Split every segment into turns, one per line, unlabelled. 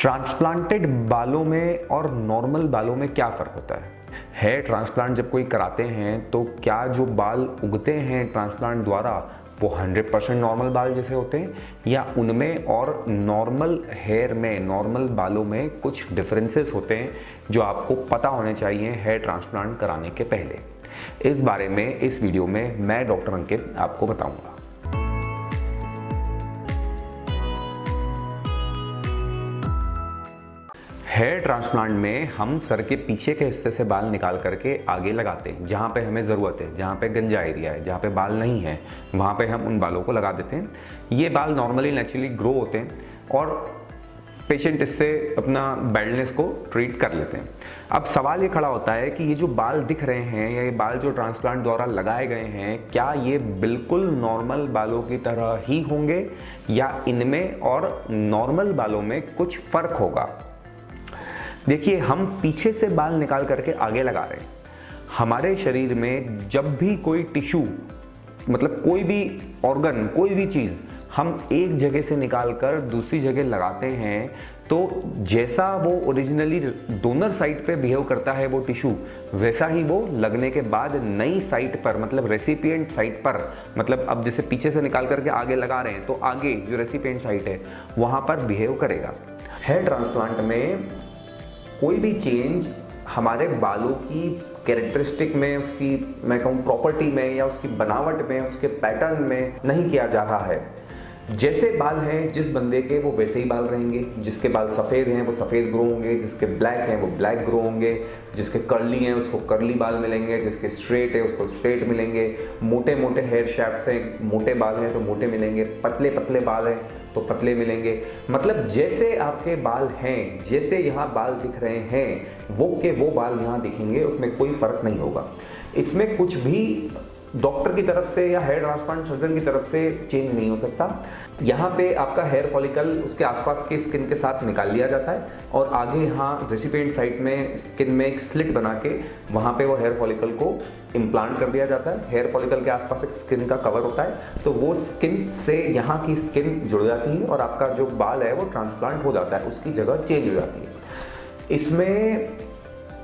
Transplanted बालों में और नॉर्मल बालों में क्या फ़र्क होता है? हेयर ट्रांसप्लांट जब कोई कराते हैं तो क्या जो बाल उगते हैं ट्रांसप्लांट द्वारा वो 100% नॉर्मल बाल जैसे होते हैं, या उनमें और नॉर्मल हेयर में, नॉर्मल बालों में कुछ डिफरेंसेस होते हैं जो आपको पता होने चाहिए हेयर ट्रांसप्लांट कराने के पहले? इस बारे में इस वीडियो में मैं डॉक्टर अंकित आपको बताऊंगा। हेयर ट्रांसप्लांट में हम सर के पीछे के हिस्से से बाल निकाल करके आगे लगाते हैं, जहाँ पे हमें ज़रूरत है, जहाँ पे गंजा एरिया है, जहाँ पे बाल नहीं है, वहाँ पे हम उन बालों को लगा देते हैं। ये बाल नॉर्मली नेचुरली ग्रो होते हैं और पेशेंट इससे अपना बैल्डनेस को ट्रीट कर लेते हैं। अब सवाल ये खड़ा होता है कि ये जो बाल दिख रहे हैं या ये बाल जो ट्रांसप्लांट द्वारा लगाए गए हैं, क्या ये बिल्कुल नॉर्मल बालों की तरह ही होंगे या इनमें और नॉर्मल बालों में कुछ फ़र्क होगा? देखिए, हम पीछे से बाल निकाल करके आगे लगा रहे हैं। हमारे शरीर में जब भी कोई टिश्यू, मतलब कोई भी ऑर्गन, कोई भी चीज़ हम एक जगह से निकाल कर दूसरी जगह लगाते हैं तो जैसा वो ओरिजिनली डोनर साइट पे बिहेव करता है वो टिश्यू, वैसा ही वो लगने के बाद नई साइट पर, मतलब रेसिपिएंट साइट पर, मतलब अब जैसे पीछे से निकाल करके आगे लगा रहे हैं तो आगे जो रेसिपिएंट साइट है वहाँ पर बिहेव करेगा। हेयर ट्रांसप्लांट में कोई भी चेंज हमारे बालों की कैरेक्टरिस्टिक में, उसकी मैं कहूँ प्रॉपर्टी में या उसकी बनावट में, उसके पैटर्न में नहीं किया जा रहा है। जैसे बाल हैं जिस बंदे के वो वैसे ही बाल रहेंगे। जिसके बाल सफ़ेद हैं वो सफ़ेद ग्रो होंगे, जिसके ब्लैक हैं वो ब्लैक ग्रो होंगे, जिसके कर्ली हैं उसको कर्ली बाल मिलेंगे, जिसके स्ट्रेट है उसको स्ट्रेट मिलेंगे, मोटे मोटे हेयर शैफ्ट से मोटे बाल हैं तो मोटे मिलेंगे, पतले पतले बाल हैं तो पतले मिलेंगे। मतलब जैसे आपके बाल हैं, जैसे यहाँ बाल दिख रहे हैं वो बाल यहाँ दिखेंगे, उसमें कोई फ़र्क नहीं होगा। इसमें कुछ भी डॉक्टर की तरफ से या हेयर ट्रांसप्लांट सर्जन की तरफ से चेंज नहीं हो सकता। यहाँ पे आपका हेयर फॉलिकल उसके आसपास के स्किन के साथ निकाल लिया जाता है और आगे यहाँ रेसिपिएंट साइट में स्किन में एक स्लिट बना के वहाँ पे वो हेयर फॉलिकल को इम्प्लांट कर दिया जाता है। हेयर फॉलिकल के आसपास एक स्किन का कवर होता है तो वो स्किन से यहाँ की स्किन जुड़ जाती है और आपका जो बाल है वो ट्रांसप्लांट हो जाता है, उसकी जगह चेंज हो जाती है। इसमें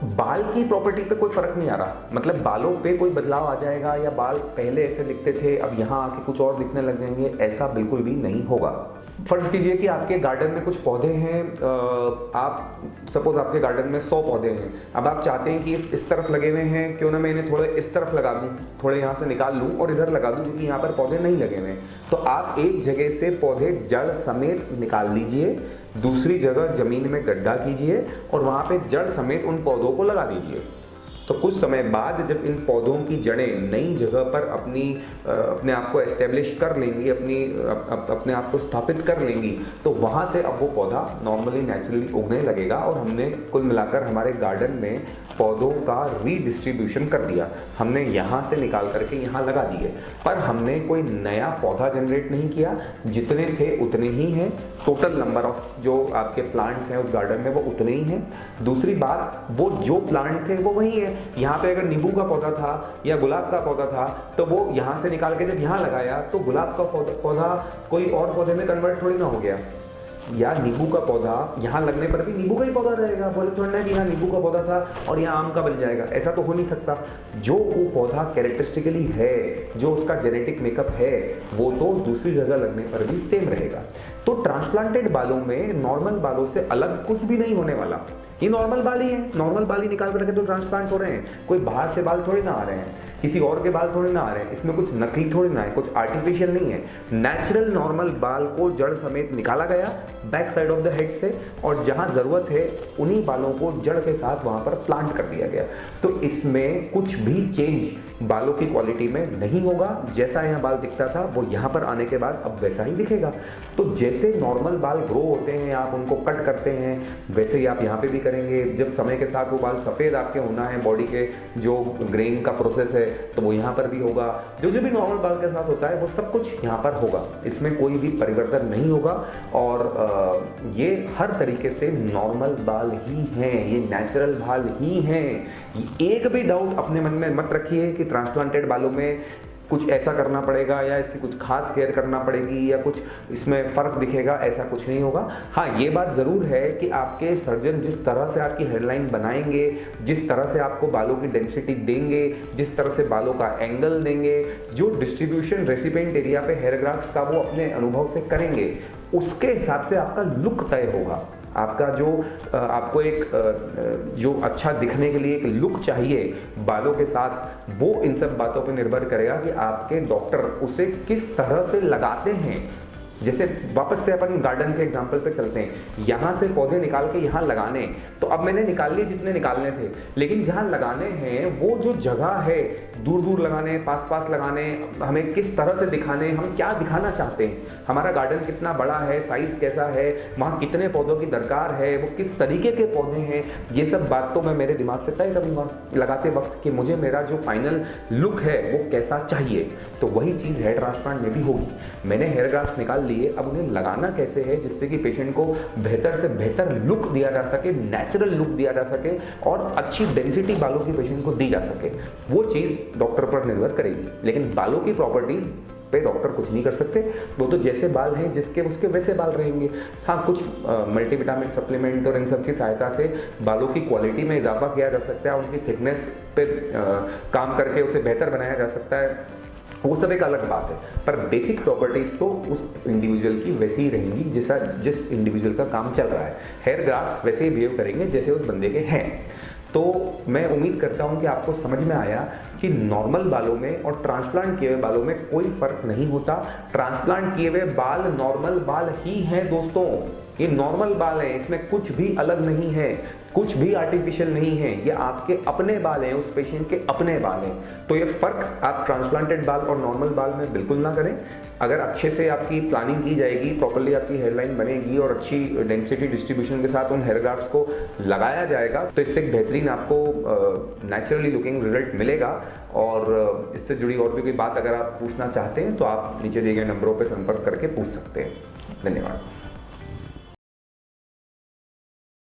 बाल की प्रॉपर्टी पे कोई फर्क नहीं आ रहा, मतलब बालों पे कोई बदलाव आ जाएगा या बाल पहले ऐसे दिखते थे अब यहाँ आके कुछ और दिखने लग जाएंगे, ऐसा बिल्कुल भी नहीं होगा। फर्ज कीजिए कि आपके गार्डन में कुछ पौधे हैं, आप सपोज आपके गार्डन में 100 पौधे हैं। अब आप चाहते हैं कि इस तरफ लगे हुए हैं, क्यों ना मैं इन्हें थोड़े इस तरफ लगा दूं, थोड़े यहाँ से निकाल लूं और इधर लगा दूं क्योंकि यहाँ पर पौधे नहीं लगे हुए हैं। तो आप एक जगह से पौधे जड़ समेत निकाल लीजिए, दूसरी जगह जमीन में गड्ढा कीजिए और वहाँ पे जड़ समेत उन पौधों को लगा दीजिए। तो कुछ समय बाद जब इन पौधों की जड़ें नई जगह पर अपने आप को एस्टेब्लिश कर लेंगी, अपने आप को स्थापित कर लेंगी, तो वहाँ से अब वो पौधा नॉर्मली नेचुरली उगने लगेगा और हमने कुल मिलाकर हमारे गार्डन में पौधों का रीडिस्ट्रीब्यूशन कर दिया। हमने यहाँ से निकाल करके यहाँ लगा दिए, पर हमने कोई नया पौधा जनरेट नहीं किया। जितने थे उतने ही हैं, टोटल नंबर ऑफ जो आपके प्लांट्स हैं उस गार्डन में वो उतने ही हैं। दूसरी बात, वो जो प्लांट थे वो वही है। यहाँ पे अगर नींबू का पौधा था या गुलाब का पौधा था तो वो यहाँ से निकाल के जब यहाँ लगाया तो गुलाब का पौधा कोई और पौधे में कन्वर्ट थोड़ी ना हो गया, या नींबू का पौधा यहाँ लगने पर भी नींबू का ही पौधा रहेगा। बोले थोड़ा ना कि यहाँ नींबू का पौधा था और यहाँ आम का बन जाएगा, ऐसा तो हो नहीं सकता। जो वो पौधा कैरेक्टरिस्टिकली है, जो उसका जेनेटिक मेकअप है, वो तो दूसरी जगह लगने पर भी सेम रहेगा। तो ट्रांसप्लांटेड बालों में नॉर्मल बालों से अलग कुछ भी नहीं होने वाला। ये नॉर्मल बाल ही है, नॉर्मल बाल ही निकाल करके तो ट्रांसप्लांट हो रहे हैं। कोई बाहर से बाल थोड़ी ना आ रहे हैं, किसी और के बाल थोड़ी ना आ रहे हैं। इसमें कुछ नकली थोड़ी ना है, कुछ आर्टिफिशियल नहीं है। नेचुरल नॉर्मल बाल को जड़ समेत निकाला गया back side of the head से, और जहां जरूरत है उन्हीं बालों को जड़ के साथ वहां पर प्लांट कर दिया गया। तो इसमें कुछ भी चेंज बालों की क्वालिटी में नहीं होगा। जैसा यहाँ बाल दिखता था वो यहाँ पर आने के बाद अब वैसा ही दिखेगा। तो जैसे नॉर्मल बाल ग्रो होते हैं, आप उनको कट करते हैं, वैसे ही आप यहाँ पे भी करेंगे। जब समय के साथ वो बाल सफ़ेद आपके होना है, बॉडी के जो ग्रेन का प्रोसेस है, तो वो यहाँ पर भी होगा। जो भी नॉर्मल बाल के साथ होता है वो सब कुछ यहाँ पर होगा, इसमें कोई भी परिवर्तन नहीं होगा। और ये हर तरीके से नॉर्मल बाल ही हैं, ये नेचुरल बाल ही हैं। एक भी डाउट अपने मन में मत रखिए कि ट्रांसप्लांटेड बालों में कुछ ऐसा करना पड़ेगा या इसकी कुछ खास केयर करना पड़ेगी या कुछ इसमें फ़र्क दिखेगा, ऐसा कुछ नहीं होगा। हाँ, ये बात ज़रूर है कि आपके सर्जन जिस तरह से आपकी हेयरलाइन बनाएंगे, जिस तरह से आपको बालों की डेंसिटी देंगे, जिस तरह से बालों का एंगल देंगे, जो डिस्ट्रीब्यूशन रेसिपिएंट एरिया पे हेयर ग्राफ्ट्स का वो अपने अनुभव से करेंगे, उसके हिसाब से आपका लुक तय होगा। आपका जो आपको एक जो अच्छा दिखने के लिए एक लुक चाहिए बालों के साथ, वो इन सब बातों पर निर्भर करेगा कि आपके डॉक्टर उसे किस तरह से लगाते हैं। जैसे वापस से अपन गार्डन के एग्जांपल पे चलते हैं, यहाँ से पौधे निकाल के यहाँ लगाने, तो अब मैंने निकाल लिए जितने निकालने थे, लेकिन जहाँ लगाने हैं वो जो जगह है, दूर दूर लगाने, पास पास लगाने, हमें किस तरह से दिखाने, हम क्या दिखाना चाहते हैं, हमारा गार्डन कितना बड़ा है, साइज कैसा है, वहाँ कितने पौधों की दरकार है, वो किस तरीके के पौधे हैं, ये सब बात तो मैं मेरे दिमाग से तय करूँगा लगाते वक्त कि मुझे मेरा जो फाइनल लुक है वो कैसा चाहिए। तो वही चीज़ हेयर ट्रांसप्लांट में भी होगी। मैंने हेयर ग्राफ्ट निकाल लिए, अब उन्हें लगाना कैसे है जिससे कि पेशेंट को बेहतर से बेहतर लुक दिया जा सके, नेचुरल लुक दिया जा सके और अच्छी डेंसिटी बालों की पेशेंट को दी जा सके, वो चीज़ डॉक्टर पर निर्भर करेगी। लेकिन बालों की प्रॉपर्टीज़ पे डॉक्टर कुछ नहीं कर सकते, वो तो जैसे बाल हैं जिसके उसके वैसे बाल रहेंगे। हाँ, कुछ मल्टीविटामिन सप्लीमेंट और इन सब की सहायता से बालों की क्वालिटी में इजाफा किया जा सकता है, उनकी थिकनेस पे काम करके उसे बेहतर बनाया जा सकता है, वो सब एक अलग बात है। पर बेसिक प्रॉपर्टीज़ तो उस इंडिविजुअल की वैसी ही रहेंगी जिस इंडिविजुअल का काम चल रहा है। हेयर ग्राफ्ट्स वैसे ही बिहेव करेंगे जैसे उस बंदे के हैं। तो मैं उम्मीद करता हूं कि आपको समझ में आया कि नॉर्मल बालों में और ट्रांसप्लांट किए हुए बालों में कोई फर्क नहीं होता। ट्रांसप्लांट किए हुए बाल नॉर्मल बाल ही हैं दोस्तों, ये नॉर्मल बाल हैं, इसमें कुछ भी अलग नहीं है, कुछ भी आर्टिफिशियल नहीं है, ये आपके अपने बाल हैं, उस पेशेंट के अपने बाल हैं। तो ये फर्क आप ट्रांसप्लांटेड बाल और नॉर्मल बाल में बिल्कुल ना करें। अगर अच्छे से आपकी प्लानिंग की जाएगी, प्रॉपर्ली आपकी हेयरलाइन बनेगी और अच्छी डेंसिटी डिस्ट्रीब्यूशन के साथ उन हेयर ग्राफ्ट्स को लगाया जाएगा, तो इससे एक बेहतरीन आपको नेचुरली लुकिंग रिजल्ट मिलेगा। और इससे जुड़ी और भी कोई बात अगर आप पूछना चाहते हैं तो आप नीचे दिए गए नंबरों पर संपर्क करके पूछ सकते हैं। धन्यवाद।